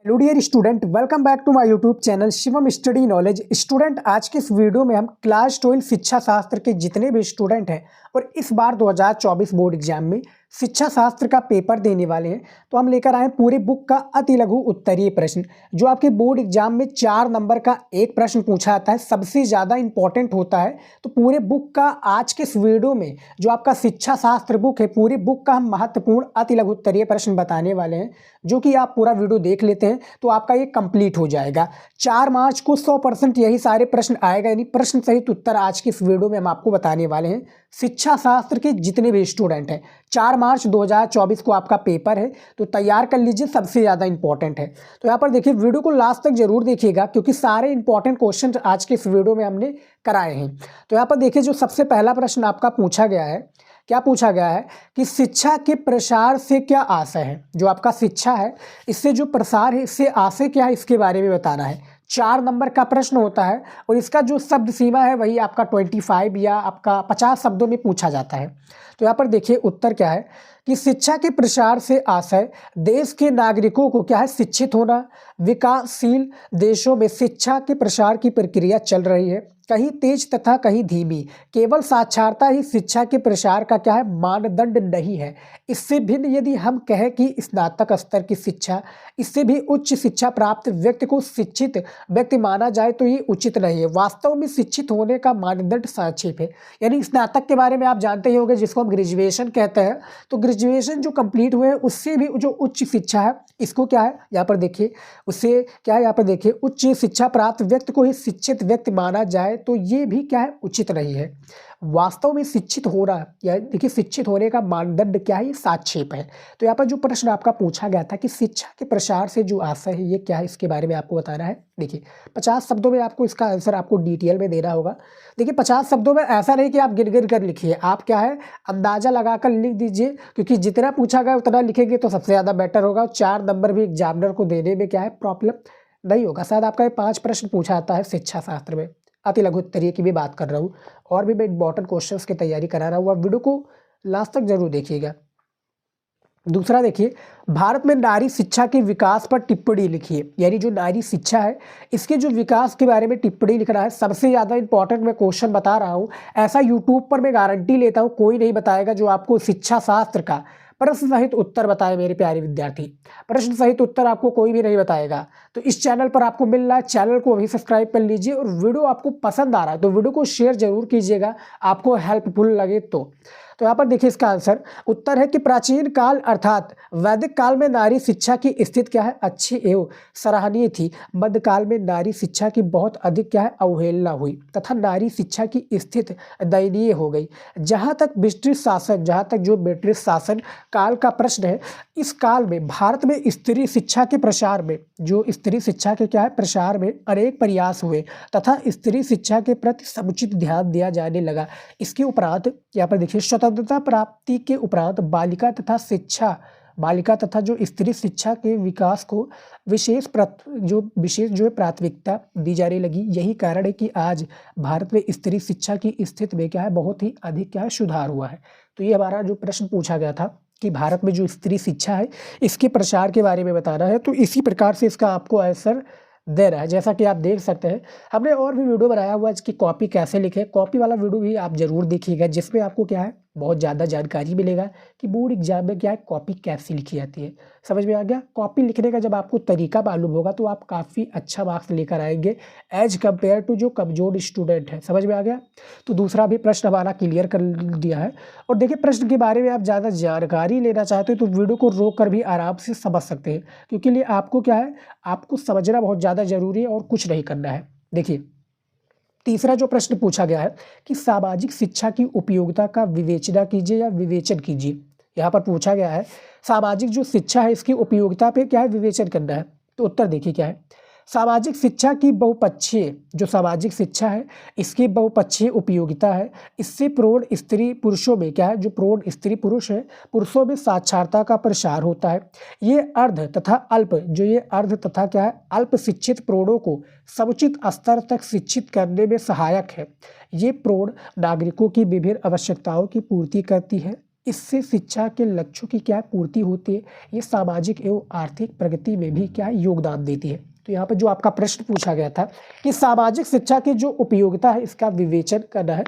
Hello dear student, welcome back to my YouTube channel Shivam study knowledge. Student, आज के इस video में हम क्लास 12 शिक्षा शास्त्र के जितने भी स्टूडेंट हैं और इस बार 2024 बोर्ड एग्जाम में शिक्षा शास्त्र का पेपर देने वाले हैं, तो हम लेकर आए पूरे बुक का अति लघु उत्तरीय प्रश्न जो आपके बोर्ड एग्जाम में 4 नंबर का एक प्रश्न पूछा जाता है, सबसे ज़्यादा इंपॉर्टेंट होता है। तो पूरे बुक का आज के इस वीडियो में जो आपका शिक्षा शास्त्र बुक है, पूरी बुक का हम महत्वपूर्ण अति लघु उत्तरीय प्रश्न बताने वाले हैं, जो कि आप पूरा वीडियो देख लेते हैं तो आपका ये कंप्लीट हो जाएगा। 4 मार्च को 100% यही सारे प्रश्न आएगा, यानी प्रश्न सहित उत्तर आज की इस वीडियो में हम आपको बताने वाले हैं। शिक्षा शास्त्र के जितने भी स्टूडेंट हैं, 4 मार्च 2024 को आपका पेपर है, तो तैयार कर लीजिए, सबसे ज़्यादा इंपॉर्टेंट है। तो यहाँ पर देखिए, वीडियो को लास्ट तक जरूर देखिएगा क्योंकि सारे इंपॉर्टेंट क्वेश्चन आज के इस वीडियो में हमने कराए हैं। तो यहाँ पर देखिए, जो सबसे पहला प्रश्न आपका पूछा गया है, क्या पूछा गया है कि शिक्षा के प्रसार से क्या आशय है। जो आपका शिक्षा है, इससे जो प्रसार है, इससे आशय क्या है, इसके बारे में बताना है। 4 नंबर का प्रश्न होता है और इसका जो शब्द सीमा है वही आपका 25 या आपका 50 शब्दों में पूछा जाता है। तो यहाँ पर देखिए उत्तर क्या है कि शिक्षा के प्रसार से आशय देश के नागरिकों को क्या है, शिक्षित होना। विकासशील देशों में शिक्षा के प्रसार की प्रक्रिया चल रही है, कहीं तेज तथा कहीं धीमी। केवल साक्षरता ही शिक्षा के प्रसार का क्या है, मानदंड नहीं है। इससे भिन्न यदि हम कहें कि स्नातक स्तर की शिक्षा, इससे भी उच्च शिक्षा प्राप्त व्यक्ति को शिक्षित व्यक्ति माना जाए तो ये उचित नहीं है। वास्तव में शिक्षित होने का मानदंड संक्षेप है, यानी स्नातक के बारे में आप जानते ही होंगे, जिसको हम ग्रेजुएशन कहते हैं। तो ग्रेजुएशन जो कंप्लीट हुए हैं, उससे भी जो उच्च शिक्षा है, इसको क्या है, यहाँ पर देखिए, उससे क्या है, यहाँ पर देखिए, उच्च शिक्षा प्राप्त व्यक्ति को ही शिक्षित व्यक्ति माना जाए तो ये भी क्या है, उचित नहीं है। वास्तव में शिक्षित हो रहा है, या देखिए शिक्षित होने का मानदंड क्या है, ये संक्षेप है। तो यहाँ पर जो प्रश्न आपका पूछा गया था कि शिक्षा के प्रसार से जो आशय है ये क्या है, इसके बारे में आपको बताना है। देखिए 50 शब्दों में आपको इसका आंसर आपको डिटेल में देना होगा। देखिए 50 शब्दों में ऐसा नहीं कि आप गिन गिन कर लिखिए, आप क्या है, अंदाजा लगाकर लिख दीजिए, क्योंकि जितना पूछा गया उतना लिखेंगे तो सबसे ज़्यादा बेटर होगा। 4 नंबर भी एग्जामिनर को देने में क्या है, प्रॉब्लम नहीं होगा। शायद आपका ये 5 प्रश्न पूछा आता है शिक्षा शास्त्र में, अति लघु उत्तरीय की भी बात कर रहा हूँ, और भी मैं इंपॉर्टेंट क्वेश्चंस की तैयारी करा रहा हूँ। आप वीडियो को लास्ट तक जरूर देखिएगा। दूसरा देखिए, भारत में नारी शिक्षा के विकास पर टिप्पणी लिखिए, यानी जो नारी शिक्षा है इसके जो विकास के बारे में टिप्पणी लिखना है। सबसे ज़्यादा इंपॉर्टेंट मैं क्वेश्चन बता रहा हूँ, ऐसा यूट्यूब पर मैं गारंटी लेता हूँ कोई नहीं बताएगा जो आपको शिक्षा शास्त्र का प्रश्न सहित उत्तर बताए। मेरे प्यारे विद्यार्थी, प्रश्न सहित उत्तर आपको कोई भी नहीं बताएगा। तो इस चैनल पर आपको मिल रहा है, चैनल को अभी सब्सक्राइब कर लीजिए, और वीडियो आपको पसंद आ रहा है तो वीडियो को शेयर जरूर कीजिएगा, आपको हेल्पफुल लगे तो। यहाँ पर देखिए, इसका आंसर उत्तर है कि प्राचीन काल अर्थात वैदिक काल में नारी शिक्षा की स्थिति क्या है, अच्छी एवं सराहनीय थी। मध्यकाल में नारी शिक्षा की बहुत अधिक क्या है, अवहेलना हुई तथा नारी शिक्षा की स्थिति दयनीय हो गई। जहाँ तक ब्रिटिश शासन, जहाँ तक जो ब्रिटिश शासन काल का प्रश्न है, इस काल में भारत में स्त्री शिक्षा के प्रसार में, जो स्त्री शिक्षा के क्या है, प्रसार में अनेक प्रयास हुए तथा स्त्री शिक्षा के प्रति समुचित ध्यान दिया जाने लगा। इसके उपरांत यहाँ पर देखिए, स्वतंत्रता प्राप्ति के उपरांत बालिका तथा जो स्त्री शिक्षा के विकास को विशेष जो प्राथमिकता दी जाने लगी। यही कारण है कि आज भारत में स्त्री शिक्षा की स्थिति में क्या है, बहुत ही अधिक क्या है, सुधार हुआ है। तो ये हमारा जो प्रश्न पूछा गया था कि भारत में जो स्त्री शिक्षा है इसके प्रसार के बारे में बताना है, तो इसी प्रकार से इसका आपको आंसर दे रहा है। जैसा कि आप देख सकते हैं, हमने और भी वीडियो बनाया हुआ है इसकी कॉपी कैसे लिखें, कॉपी वाला वीडियो भी आप जरूर देखिएगा, जिसमें आपको क्या है, बहुत ज़्यादा जानकारी मिलेगा कि बोर्ड एग्जाम में क्या है, कॉपी कैसे लिखी जाती है। समझ में आ गया? कॉपी लिखने का जब आपको तरीका मालूम होगा तो आप काफ़ी अच्छा मार्क्स लेकर आएंगे एज कम्पेयर टू जो कमजोर स्टूडेंट है। समझ में आ गया? तो दूसरा भी प्रश्न हमारा क्लियर कर दिया है। और देखिए, प्रश्न के बारे में आप ज़्यादा जानकारी लेना चाहते हो तो वीडियो को रोक कर भी आराम से समझ सकते हैं, क्योंकि लिए आपको क्या है, आपको समझना बहुत ज़्यादा जरूरी है और कुछ नहीं करना है। देखिए, तीसरा जो प्रश्न पूछा गया है कि सामाजिक शिक्षा की उपयोगिता का विवेचना कीजिए या विवेचन कीजिए। यहाँ पर पूछा गया है सामाजिक जो शिक्षा है इसकी उपयोगिता पे क्या है, विवेचन करना है। तो उत्तर देखिए क्या है, सामाजिक शिक्षा की बहुपक्षीय जो सामाजिक शिक्षा है इसकी बहुपक्षीय उपयोगिता है। इससे प्रौढ़ स्त्री पुरुषों में क्या है, जो प्रौढ़ स्त्री पुरुष है, पुरुषों में साक्षरता का प्रसार होता है। ये अर्ध तथा क्या है, अल्प शिक्षित प्रौढ़ों को समुचित स्तर तक शिक्षित करने में सहायक है। ये प्रौढ़ नागरिकों की विभिन्न आवश्यकताओं की पूर्ति करती है। इससे शिक्षा के लक्ष्यों की क्या पूर्ति होती है, ये सामाजिक एवं आर्थिक प्रगति में भी क्या योगदान देती है। तो यहाँ पर जो आपका प्रश्न पूछा गया था कि सामाजिक शिक्षा की जो उपयोगिता है इसका विवेचन करना है,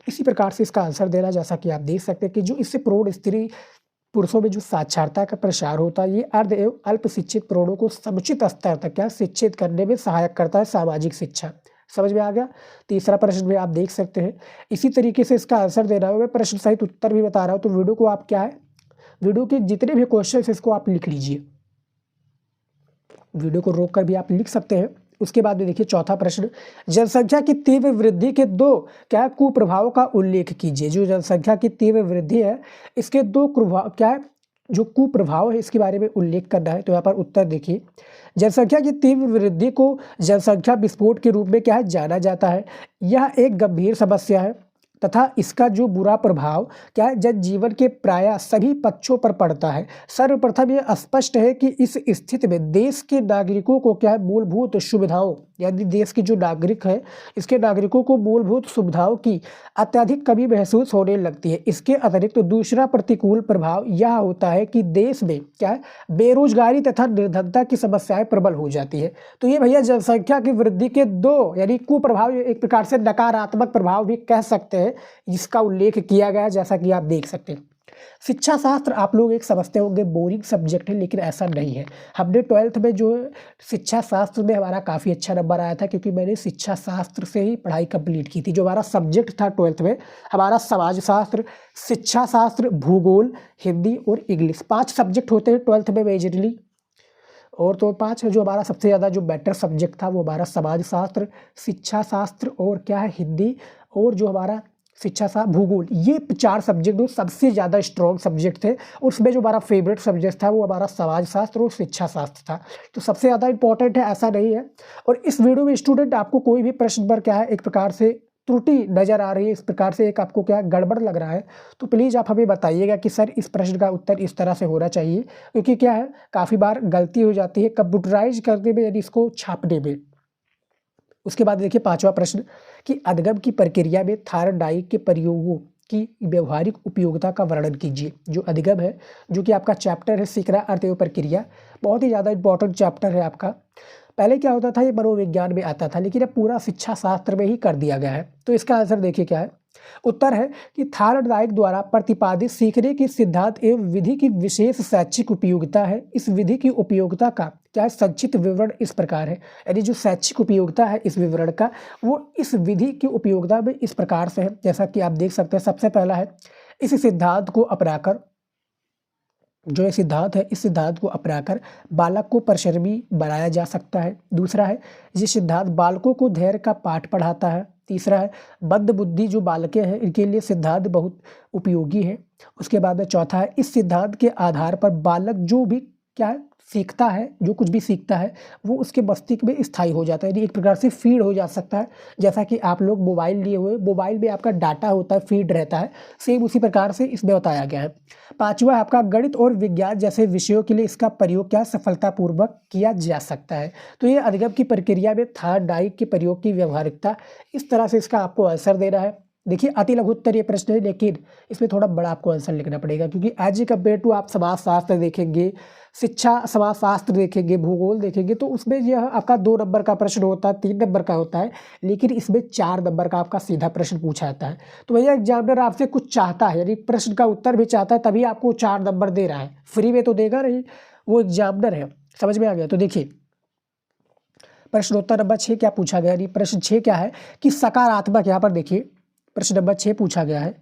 इसी प्रकार से इसका आंसर देना, जैसा कि आप देख सकते हैं कि जो इससे प्रौढ़ स्त्री पुरुषों में जो साक्षरता का प्रसार होता है, ये अर्ध एवं अल्प शिक्षित प्रौढ़ों को समुचित स्तर तक क्या शिक्षित करने में सहायक करता है सामाजिक शिक्षा। समझ में आ गया। तीसरा प्रश्न भी आप देख सकते हैं, इसी तरीके से इसका आंसर देना है। मैं प्रश्न सहित उत्तर भी बता रहा हूँ, तो वीडियो को आप क्या है, वीडियो के जितने भी क्वेश्चन इसको आप लिख लीजिए, वीडियो को रोक कर भी आप लिख सकते हैं। उसके बाद में देखिए चौथा प्रश्न, जनसंख्या की तीव्र वृद्धि के दो क्या कुप्रभावों का उल्लेख कीजिए। जो जनसंख्या की तीव्र वृद्धि है इसके दो कुप्रभाव क्या है, जो कुप्रभाव है इसके बारे में उल्लेख करना है। तो यहाँ पर उत्तर देखिए, जनसंख्या की तीव्र वृद्धि को जनसंख्या विस्फोट के रूप में क्या है जाना जाता है। यह एक गंभीर समस्या है तथा इसका जो बुरा प्रभाव क्या है जनजीवन के प्रायः सभी पक्षों पर पड़ता है। सर्वप्रथम यह स्पष्ट है कि इस स्थिति में देश के नागरिकों को क्या है मूलभूत सुविधाओं, यानी देश के जो नागरिक है इसके नागरिकों को मूलभूत सुविधाओं की अत्यधिक कमी महसूस होने लगती है। इसके अतिरिक्त तो दूसरा प्रतिकूल प्रभाव यह होता है कि देश में क्या है बेरोजगारी तथा निर्धनता की समस्याएं प्रबल हो जाती है। तो ये भैया जनसंख्या की वृद्धि के दो यानी कुप्रभाव, एक प्रकार से नकारात्मक प्रभाव भी कह सकते हैं, इसका उल्लेख किया गया है, जैसा कि आप देख सकते हैं। शिक्षा शास्त्र आप लोग एक समझते होंगे बोरिंग सब्जेक्ट है, लेकिन ऐसा नहीं है। हमने 12th में जो शिक्षा शास्त्र में हमारा काफ़ी अच्छा नंबर आया था, क्योंकि मैंने शिक्षा शास्त्र से ही पढ़ाई कंप्लीट की थी। जो हमारा सब्जेक्ट था 12th में, हमारा समाज शास्त्र, शिक्षा शास्त्र, भूगोल, हिंदी और इंग्लिश, 5 सब्जेक्ट होते हैं 12th में मेजरली। और तो 5 जो हमारा सबसे ज़्यादा जो बेटर सब्जेक्ट था वो हमारा समाज शास्त्र, शिक्षा शास्त्र और क्या है हिंदी, और जो हमारा शिक्षा शास्त्र, भूगोल, ये 4 सब्जेक्ट जो सबसे ज़्यादा स्ट्रॉन्ग सब्जेक्ट थे। और उसमें जो हमारा फेवरेट सब्जेक्ट था वो हमारा समाज शास्त्र और शिक्षा शास्त्र था। तो सबसे ज़्यादा इंपॉर्टेंट है ऐसा नहीं है। और इस वीडियो में स्टूडेंट आपको कोई भी प्रश्न पर क्या है एक प्रकार से त्रुटि नज़र आ रही है, इस प्रकार से एक आपको क्या गड़बड़ लग रहा है, तो प्लीज़ आप हमें बताइएगा कि सर इस प्रश्न का उत्तर इस तरह से होना चाहिए। क्योंकि क्या है काफ़ी बार गलती हो जाती है कंप्यूटराइज करने में, यानी इसको छापने में। उसके बाद देखिए 5वां प्रश्न कि अधिगम की प्रक्रिया में थायरॉइड के प्रयोगों की व्यवहारिक उपयोगिता का वर्णन कीजिए। जो अधिगम है, जो कि आपका चैप्टर है सीखना अर्थ एवं प्रक्रिया, बहुत ही ज़्यादा इंपॉर्टेंट चैप्टर है आपका। पहले क्या होता था, ये मनोविज्ञान में आता था, लेकिन अब पूरा शिक्षा शास्त्र में ही कर दिया गया है। तो इसका आंसर देखिए क्या है, उत्तर है कि थायरॉइड द्वारा प्रतिपादित सीखने की सिद्धांत एवं विधि की विशेष शैक्षिक उपयोगिता है। इस विधि की उपयोगिता का क्या है संक्षिप्त विवरण इस प्रकार है, यानी जो शैक्षिक उपयोगिता है इस विवरण का, वो इस विधि की उपयोगिता में इस प्रकार से है, जैसा कि आप देख सकते हैं। सबसे पहला है, इस सिद्धांत को अपनाकर, जो ये सिद्धांत है इस सिद्धांत को अपनाकर बालक को परिश्रमी बनाया जा सकता है। दूसरा है, ये सिद्धांत बालकों को धैर्य का पाठ पढ़ाता है। तीसरा है, मंद बुद्धि जो बालकें हैं इनके लिए सिद्धांत बहुत उपयोगी है। उसके बाद में चौथा है, इस सिद्धांत के आधार पर बालक जो भी क्या है सीखता है, जो कुछ भी सीखता है वो उसके मस्तिष्क में स्थायी हो जाता है, यानी एक प्रकार से फीड हो जा सकता है। जैसा कि आप लोग मोबाइल लिए हुए, मोबाइल में आपका डाटा होता है, फीड रहता है, सेम उसी प्रकार से इसमें बताया गया है। 5वां आपका गणित और विज्ञान जैसे विषयों के लिए इसका प्रयोग क्या सफलतापूर्वक किया जा सकता है। तो ये अधिगम की प्रक्रिया में थायरॉइड के प्रयोग की व्यवहारिकता, इस तरह से इसका आपको आंसर देना है। देखिए अति लघु उत्तर ये प्रश्न है, लेकिन इसमें थोड़ा बड़ा आपको आंसर लिखना पड़ेगा, क्योंकि एज ए कम्पेयर टू आप समाजशास्त्र देखेंगे, शिक्षा समाजशास्त्र देखेंगे, भूगोल देखेंगे, तो उसमें यह आपका 2 नंबर का प्रश्न होता है, 3 नंबर का होता है, लेकिन इसमें 4 नंबर का आपका सीधा प्रश्न पूछा जाता है। तो भैया एग्जामिनर आपसे कुछ चाहता है, यानी प्रश्न का उत्तर भी चाहता है, तभी आपको 4 नंबर दे रहा है, फ्री में तो देगा नहीं, वो एग्जामिनर है। समझ में आ गया। तो देखिए प्रश्नोत्तर नंबर 6 क्या पूछा गया, यानी प्रश्न 6 क्या है कि सकारात्मक, यहाँ पर देखिए प्रश्न नंबर 6 पूछा गया है,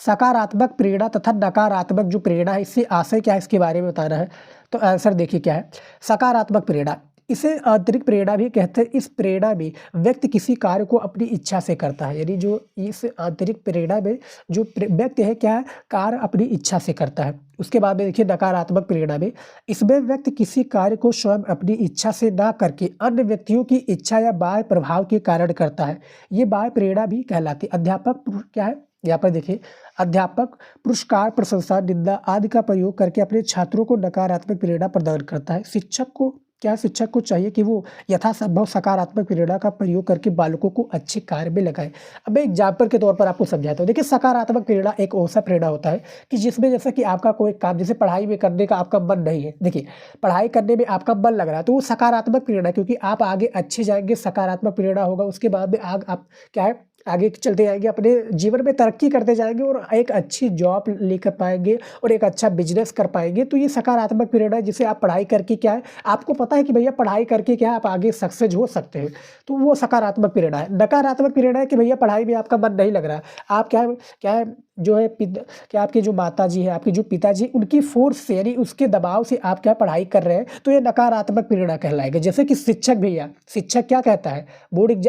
सकारात्मक प्रेरणा तथा नकारात्मक जो प्रेरणा है इससे आशय क्या है इसके बारे में बताना है। तो आंसर देखिए क्या है, सकारात्मक प्रेरणा, इसे आंतरिक प्रेरणा भी कहते हैं। इस प्रेरणा में व्यक्ति किसी कार्य को अपनी इच्छा से करता है, यानी जो इस आंतरिक प्रेरणा में जो व्यक्ति है क्या है कार्य अपनी इच्छा से करता है। उसके बाद में देखिए नकारात्मक प्रेरणा में, इसमें व्यक्ति किसी कार्य को स्वयं अपनी इच्छा से ना करके अन्य व्यक्तियों की इच्छा या बाह्य प्रभाव के कारण करता है, ये बाह्य प्रेरणा भी कहलाती है। अध्यापक क्या है, यहाँ पर देखिए अध्यापक पुरस्कार, प्रशंसा, निंदा आदि का प्रयोग करके अपने छात्रों को नकारात्मक प्रेरणा प्रदान करता है। शिक्षक को क्या शिक्षक को चाहिए कि वो यथासंभव सकारात्मक प्रेरणा का प्रयोग करके बालकों को अच्छे कार्य में लगाए। अब मैं एग्जाम्पल के तौर पर आपको समझाता हूँ। देखिए, सकारात्मक प्रेरणा एक ऐसा प्रेरणा होता है कि जिसमें जैसा कि आपका कोई काम, जैसे पढ़ाई में करने का आपका मन नहीं है, देखिए पढ़ाई करने में आपका मन लग रहा है तो वो सकारात्मक प्रेरणा, क्योंकि आप आगे अच्छे जाएंगे, सकारात्मक प्रेरणा होगा, उसके बाद में आप क्या है आगे चलते जाएंगे, अपने जीवन में तरक्की करते जाएंगे और एक अच्छी जॉब लेकर पाएंगे और एक अच्छा बिजनेस कर पाएंगे। तो ये सकारात्मक प्रेरणा है, जिसे आप पढ़ाई करके क्या है, आपको पता है कि भैया पढ़ाई करके क्या है आप आगे सक्सेस हो सकते हैं, तो वो सकारात्मक प्रेरणा है। नकारात्मक प्रेरणा है कि भैया पढ़ाई में आपका मन नहीं लग रहा, आप क्या है जो है क्या आपके जो माता जी है, आपके जो पिताजी, उनकी फोर्स से यानी उसके दबाव से आप क्या पढ़ाई कर रहे हैं, तो ये नकारात्मक प्रेरणा कहलाएगा। जैसे कि शिक्षक भैया, शिक्षक क्या कहता है,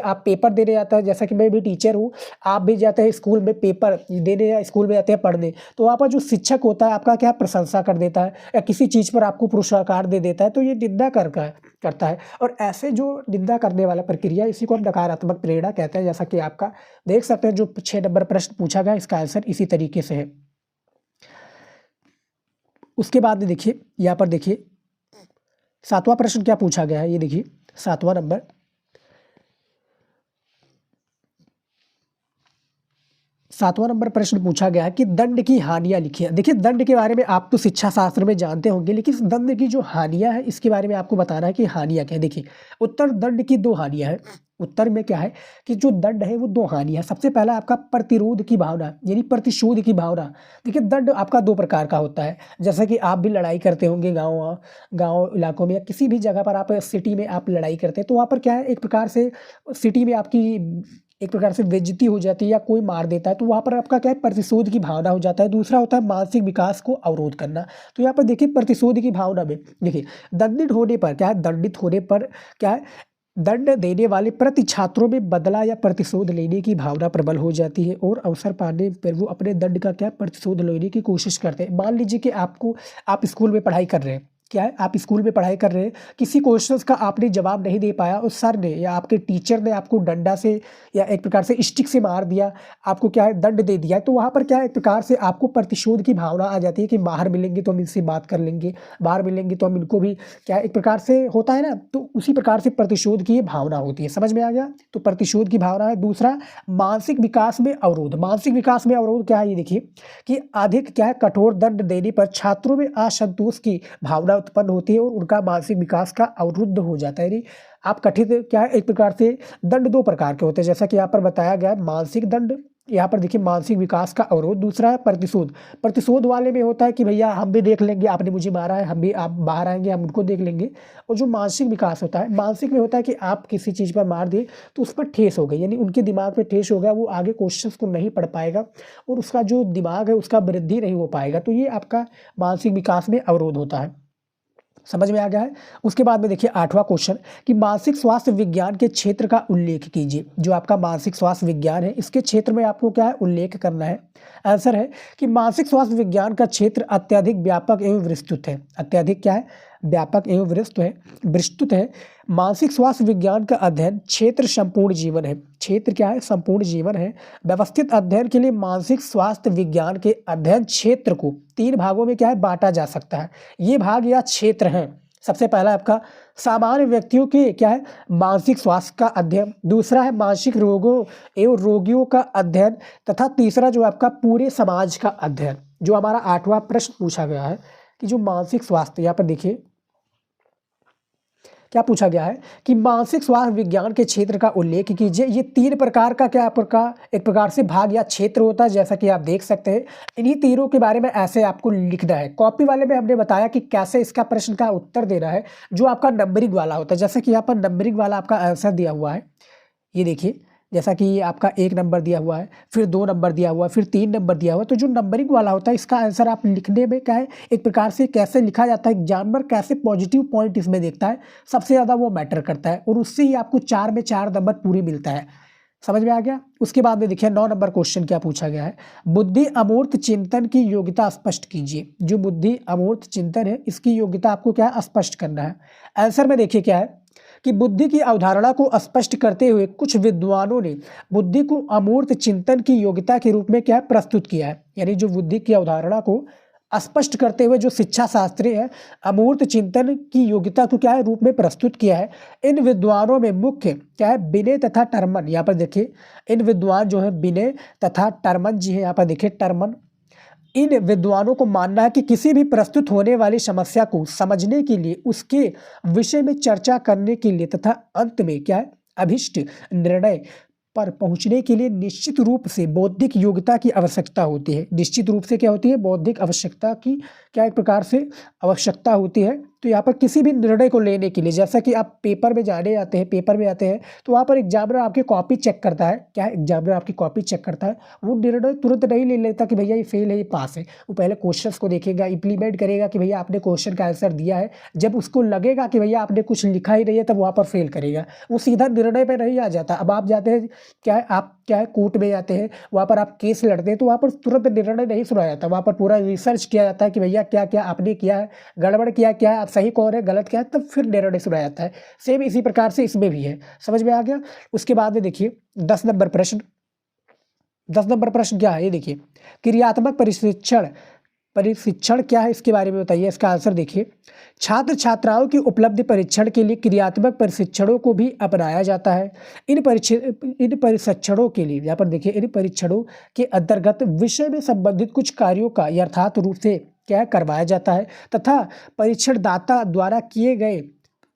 आप पेपर देने जाता है, जैसा कि मैं भी टीचर हूँ, आप भी जाते हैं स्कूल में पेपर देने या स्कूल में जाते हैं पढ़ने, तो वहाँ पर जो शिक्षक होता है आपका क्या प्रशंसा कर देता है या किसी चीज़ पर आपको पुरस्कार दे देता है, तो ये निंदा करता है। और ऐसे जो निंदा करने वाला प्रक्रिया, इसी को हम नकारात्मक प्रेरणा कहते हैं। जैसा कि आपका देख सकते हैं जो 6 नंबर प्रश्न पूछा गया, इसका आंसर इसी तरीके से है। उसके बाद में देखिए यहाँ पर देखिए 7वां प्रश्न क्या पूछा गया है, ये देखिए 7वां नंबर, 7वां नंबर प्रश्न पूछा गया है कि दंड की हानियां लिखिए। देखिए, दंड के बारे में आप तो शिक्षा शास्त्र में जानते होंगे, लेकिन दंड की जो हानियां है इसके बारे में आपको बताना है कि हानियां क्या है। देखिए, उत्तर दंड की 2 हानियां हैं। उत्तर में क्या है कि जो दंड है वो 2 हानियां है। सबसे पहला आपका प्रतिरोध की भावना यानी प्रतिशोध की भावना। देखिए, दंड आपका 2 प्रकार का होता है। जैसा कि आप भी लड़ाई करते होंगे गाँव इलाकों में या किसी भी जगह पर, आप सिटी में आप लड़ाई करते हैं, तो वहाँ पर क्या है, एक प्रकार से सिटी में आपकी एक प्रकार से बेइज्जती हो जाती है या कोई मार देता है, तो वहाँ पर आपका क्या है प्रतिशोध की भावना हो जाता है। दूसरा होता है मानसिक विकास को अवरोध करना। तो यहाँ पर देखिए प्रतिशोध की भावना में देखिए दंडित होने पर क्या है, दंडित होने पर क्या है, दंड देने वाले प्रति छात्रों में बदला या प्रतिशोध लेने की भावना प्रबल हो जाती है और अवसर पाने पर वो अपने दंड का क्या प्रतिशोध लेने की कोशिश करते हैं। मान लीजिए कि आप स्कूल में पढ़ाई कर रहे हैं, क्या है आप स्कूल में पढ़ाई कर रहे हैं, किसी क्वेश्चंस का आपने जवाब नहीं दे पाया और सर ने या आपके टीचर ने आपको डंडा से या एक प्रकार से स्टिक से मार दिया, आपको क्या है दंड दे दिया, तो वहाँ पर क्या है एक प्रकार से आपको प्रतिशोध की भावना आ जाती है कि बाहर मिलेंगे तो हम इनसे बात कर लेंगे, बाहर मिलेंगे तो हम इनको भी क्या एक प्रकार से होता है ना, तो उसी प्रकार से प्रतिशोध की ये भावना होती है। समझ में आ गया, तो प्रतिशोध की भावना है। दूसरा मानसिक विकास में अवरोध। मानसिक विकास में अवरोध क्या है, ये देखिए कि अधिक क्या है कठोर दंड देने पर छात्रों में असंतोष की भावना उत्पन्न होती है और उनका मानसिक विकास का अवरुद्ध हो जाता है। यानी आप कठिन क्या है एक प्रकार से दंड 2 प्रकार के होते हैं, जैसा कि यहाँ पर बताया गया है, मानसिक दंड, यहाँ पर देखिए मानसिक विकास का अवरोध। दूसरा है प्रतिशोध। प्रतिशोध वाले में होता है कि भैया हम भी देख लेंगे, आपने मुझे मारा है, हम भी आप बाहर आएंगे, हम उनको देख लेंगे। और जो मानसिक विकास होता है, मानसिक में होता है कि आप किसी चीज़ पर मार दिए तो उस पर ठेस हो गई, यानी उनके दिमाग में ठेस हो गया, वो आगे क्वेश्चंस को नहीं पढ़ पाएगा और उसका जो दिमाग है उसका वृद्धि नहीं हो पाएगा, तो ये आपका मानसिक विकास में अवरोध होता है। समझ में आ गया है। उसके बाद में देखिए 8वां क्वेश्चन कि मानसिक स्वास्थ्य विज्ञान के क्षेत्र का उल्लेख कीजिए। जो आपका मानसिक स्वास्थ्य विज्ञान है इसके क्षेत्र में आपको क्या है उल्लेख करना है। आंसर है कि मानसिक स्वास्थ्य विज्ञान का क्षेत्र अत्यधिक व्यापक एवं विस्तृत है। अत्यधिक क्या है, व्यापक एवं विस्तृत है। मानसिक स्वास्थ्य विज्ञान का अध्ययन क्षेत्र संपूर्ण जीवन है। क्षेत्र क्या है, संपूर्ण जीवन है। व्यवस्थित अध्ययन के लिए मानसिक स्वास्थ्य विज्ञान के अध्ययन क्षेत्र को 3 भागों में क्या है बांटा जा सकता है। ये भाग या क्षेत्र हैं। सबसे पहला आपका सामान्य व्यक्तियों के क्या है मानसिक स्वास्थ्य का अध्ययन, दूसरा है मानसिक रोगों एवं रोगियों का अध्ययन, तथा तीसरा जो आपका पूरे समाज का अध्ययन। जो हमारा 8वां प्रश्न पूछा गया है कि जो मानसिक स्वास्थ्य, यहाँ पर देखिए क्या पूछा गया है कि मानसिक स्वास्थ्य विज्ञान के क्षेत्र का उल्लेख कीजिए। ये 3 प्रकार का क्या एक प्रकार से भाग या क्षेत्र होता है, जैसा कि आप देख सकते हैं। इन्हीं तीनों के बारे में ऐसे आपको लिखना है। कॉपी वाले में हमने बताया कि कैसे इसका प्रश्न का उत्तर देना है, जो आपका नंबरिंग वाला होता है। जैसा कि यहाँ पर नंबरिंग वाला आपका आंसर दिया हुआ है, ये देखिए जैसा कि ये आपका 1 नंबर दिया हुआ है, फिर 2 नंबर दिया हुआ है, फिर 3 नंबर दिया हुआ है। तो जो नंबरिंग वाला होता है इसका आंसर आप लिखने में क्या है एक प्रकार से कैसे लिखा जाता है, एग्जामिनर कैसे पॉजिटिव पॉइंट इसमें देखता है, सबसे ज़्यादा वो मैटर करता है और उससे ही आपको 4 में 4 नंबर पूरी मिलता है। समझ में आ गया। उसके बाद में देखिए 9 नंबर क्वेश्चन क्या पूछा गया है, बुद्धि अमूर्त चिंतन की योग्यता स्पष्ट कीजिए। जो बुद्धि अमूर्त चिंतन है इसकी योग्यता आपको क्या है स्पष्ट करना है। आंसर में देखिए क्या है कि बुद्धि की अवधारणा को स्पष्ट करते हुए कुछ विद्वानों ने बुद्धि को अमूर्त चिंतन की योग्यता के रूप में क्या प्रस्तुत किया है। यानी जो बुद्धि की अवधारणा को स्पष्ट करते हुए जो शिक्षा शास्त्री है अमूर्त चिंतन की योग्यता को क्या है रूप में प्रस्तुत किया है। इन विद्वानों में मुख्य क्या है विनय तथा टर्मन, यहाँ पर देखिए इन विद्वान जो है विनय तथा टर्मन जी है, यहाँ पर देखिए टर्मन। इन विद्वानों को मानना है कि किसी भी प्रस्तुत होने वाली समस्या को समझने के लिए उसके विषय में चर्चा करने के लिए तथा अंत में क्या है अभिष्ट निर्णय पर पहुंचने के लिए निश्चित रूप से बौद्धिक योग्यता की आवश्यकता होती है। निश्चित रूप से क्या होती है बौद्धिक आवश्यकता की क्या एक प्रकार से आवश्यकता होती है। तो यहाँ पर किसी भी निर्णय को लेने के लिए जैसा कि आप पेपर में जाने आते हैं पेपर में आते हैं तो वहाँ पर एग्जामिनर आपकी कॉपी चेक करता है, क्या एग्जामिनर आपकी कॉपी चेक करता है, वो निर्णय तुरंत नहीं ले लेता कि भैया ये फेल है ये पास है। वो पहले क्वेश्चंस को देखेगा, इंप्लीमेंट करेगा कि भैया आपने क्वेश्चन का आंसर दिया है, जब उसको लगेगा कि भैया आपने कुछ लिखा ही नहीं है तब वहाँ पर फेल करेगा, वो सीधा निर्णय पर नहीं आ जाता। अब आप जाते हैं क्या है आप क्या है कोर्ट में जाते हैं, वहाँ पर आप केस लड़ते हैं तो वहाँ पर तुरंत निर्णय नहीं सुनाया जाता, वहाँ पर पूरा रिसर्च किया जाता है कि भैया क्या क्या आपने किया है, गड़बड़ किया क्या है, आप सही कौन है गलत क्या है, तब फिर निर्णय सुनाया जाता है। सेम इसी प्रकार से इसमें भी है, समझ में आ गया। उसके बाद में देखिए 10 नंबर प्रश्न, 10 नंबर प्रश्न क्या है ये देखिए, क्रियात्मक प्रशिक्षण परीक्षण क्या है इसके बारे में बताइए। इसका आंसर देखिए, छात्र छात्राओं की उपलब्धि परीक्षण के लिए क्रियात्मक प्रशिक्षणों को भी अपनाया जाता है। इन परीक्षणों के लिए यहाँ पर देखिए इन परीक्षणों के अंतर्गत विषय में संबंधित कुछ कार्यों का यथार्थ रूप से क्या करवाया जाता है तथा परीक्षणदाता द्वारा किए गए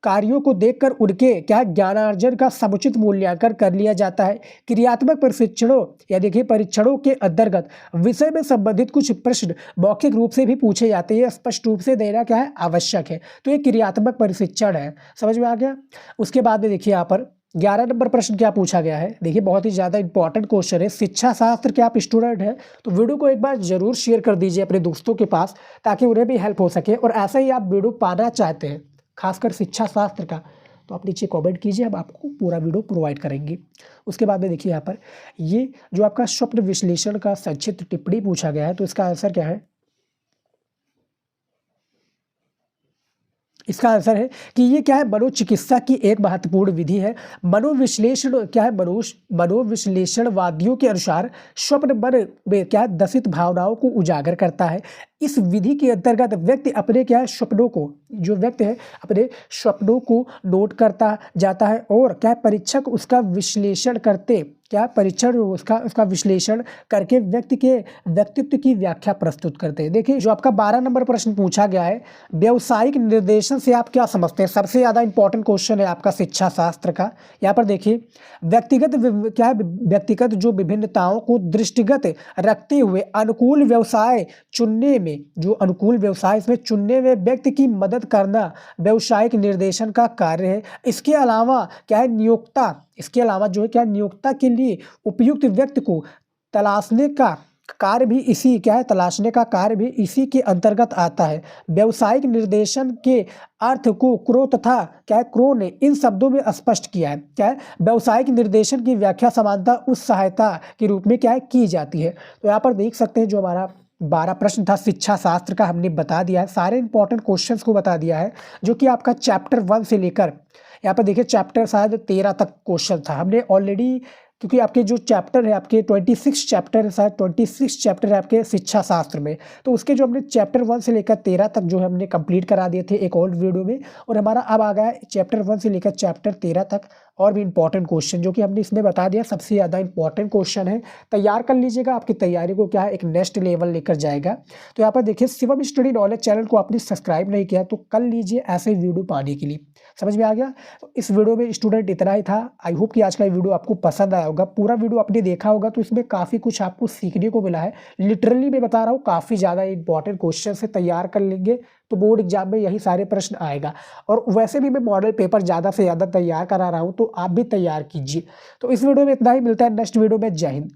कार्यों को देखकर उनके क्या ज्ञानार्जन का समुचित मूल्यांकन कर लिया जाता है। क्रियात्मक प्रशिक्षणों या देखिए परीक्षणों के अंतर्गत विषय में संबंधित कुछ प्रश्न मौखिक रूप से भी पूछे जाते हैं, स्पष्ट रूप से देना क्या है आवश्यक है, तो ये क्रियात्मक प्रशिक्षण है, समझ में आ गया। उसके बाद में देखिए यहाँ पर 11 नंबर प्रश्न क्या पूछा गया है, देखिए बहुत ही ज़्यादा इंपॉर्टेंट क्वेश्चन है। शिक्षा शास्त्र के आप स्टूडेंट हैं तो वीडियो को एक बार जरूर शेयर कर दीजिए अपने दोस्तों के पास ताकि उन्हें भी हेल्प हो सके, और ऐसा ही आप वीडियो पाना चाहते हैं खासकर शिक्षा शास्त्र का तो आप नीचे कमेंट कीजिए, हम आपको पूरा वीडियो प्रोवाइड करेंगे। उसके बाद में देखिए यहाँ पर ये जो आपका स्वप्न विश्लेषण का संक्षिप्त टिप्पणी पूछा गया है तो इसका आंसर क्या है, इसका आंसर है कि ये क्या है मनोचिकित्सा की एक महत्वपूर्ण विधि है। मनोविश्लेषण क्या है मनोविश्लेषणवादियों के अनुसार स्वप्न मन में क्या है दसित भावनाओं को उजागर करता है। इस विधि के अंतर्गत व्यक्ति अपने क्या है स्वप्नों को जो व्यक्ति है अपने स्वप्नों को नोट करता जाता है और क्या परीक्षक उसका विश्लेषण करते क्या परीक्षण उसका विश्लेषण करके व्यक्ति के व्यक्तित्व की व्याख्या प्रस्तुत करते हैं। देखिए जो आपका 12 नंबर प्रश्न पूछा गया है व्यावसायिक निर्देशन से आप क्या समझते हैं, सबसे ज़्यादा इंपॉर्टेंट क्वेश्चन है आपका शिक्षा शास्त्र का। यहाँ पर देखिए व्यक्तिगत जो विभिन्नताओं को दृष्टिगत रखते हुए अनुकूल व्यवसाय चुनने में इसमें चुनने में व्यक्ति की मदद करना व्यावसायिक निर्देशन का कार्य है। इसके अलावा क्या है नियोक्ता के लिए उपयुक्त व्यक्ति को तलाशने का कार्य भी इसी के अंतर्गत आता है। व्यावसायिक निर्देशन के अर्थ को क्रो ने इन शब्दों में स्पष्ट किया है। क्या है व्यावसायिक निर्देशन की व्याख्या समानता उस सहायता के रूप में क्या है की जाती है। तो यहाँ पर देख सकते हैं जो हमारा 12 प्रश्न था शिक्षा शास्त्र का हमने बता दिया है, सारे इंपॉर्टेंट क्वेश्चंस को बता दिया है जो कि आपका चैप्टर 1 से लेकर यहाँ पर देखिए चैप्टर शायद 13 तक क्वेश्चन था हमने ऑलरेडी, क्योंकि आपके जो चैप्टर है आपके 26 चैप्टर है शायद 26 चैप्टर है आपके शिक्षा शास्त्र में, तो उसके जो हमने चैप्टर 1 से लेकर 13 तक जो है हमने कंप्लीट करा दिए थे एक और वीडियो में, और हमारा अब आ गया चैप्टर 1 से लेकर चैप्टर 13 तक और भी इंपॉर्टेंट क्वेश्चन जो कि हमने इसमें बता दिया सबसे ज़्यादा इंपॉर्टेंट क्वेश्चन है। तैयार कर लीजिएगा, आपकी तैयारी को क्या है एक नेक्स्ट लेवल लेकर जाएगा। तो यहाँ पर देखिए शिवम स्टडी नॉलेज चैनल को आपने सब्सक्राइब नहीं किया तो कर लीजिए ऐसे वीडियो पाने के लिए, समझ में आ गया। तो इस वीडियो में स्टूडेंट इतना ही था, आई होप कि आज का वीडियो आपको पसंद आया होगा। पूरा वीडियो आपने देखा होगा तो इसमें काफ़ी कुछ आपको सीखने को मिला है, लिटरली मैं बता रहा हूँ काफ़ी ज़्यादा इंपॉर्टेंट क्वेश्चन से तैयार कर लेंगे तो बोर्ड एग्जाम में यही सारे प्रश्न आएगा। और वैसे भी मैं मॉडल पेपर ज़्यादा से ज़्यादा तैयार करा रहा हूँ तो आप भी तैयार कीजिए। तो इस वीडियो में इतना ही, मिलता है नेक्स्ट वीडियो में। जय हिंद।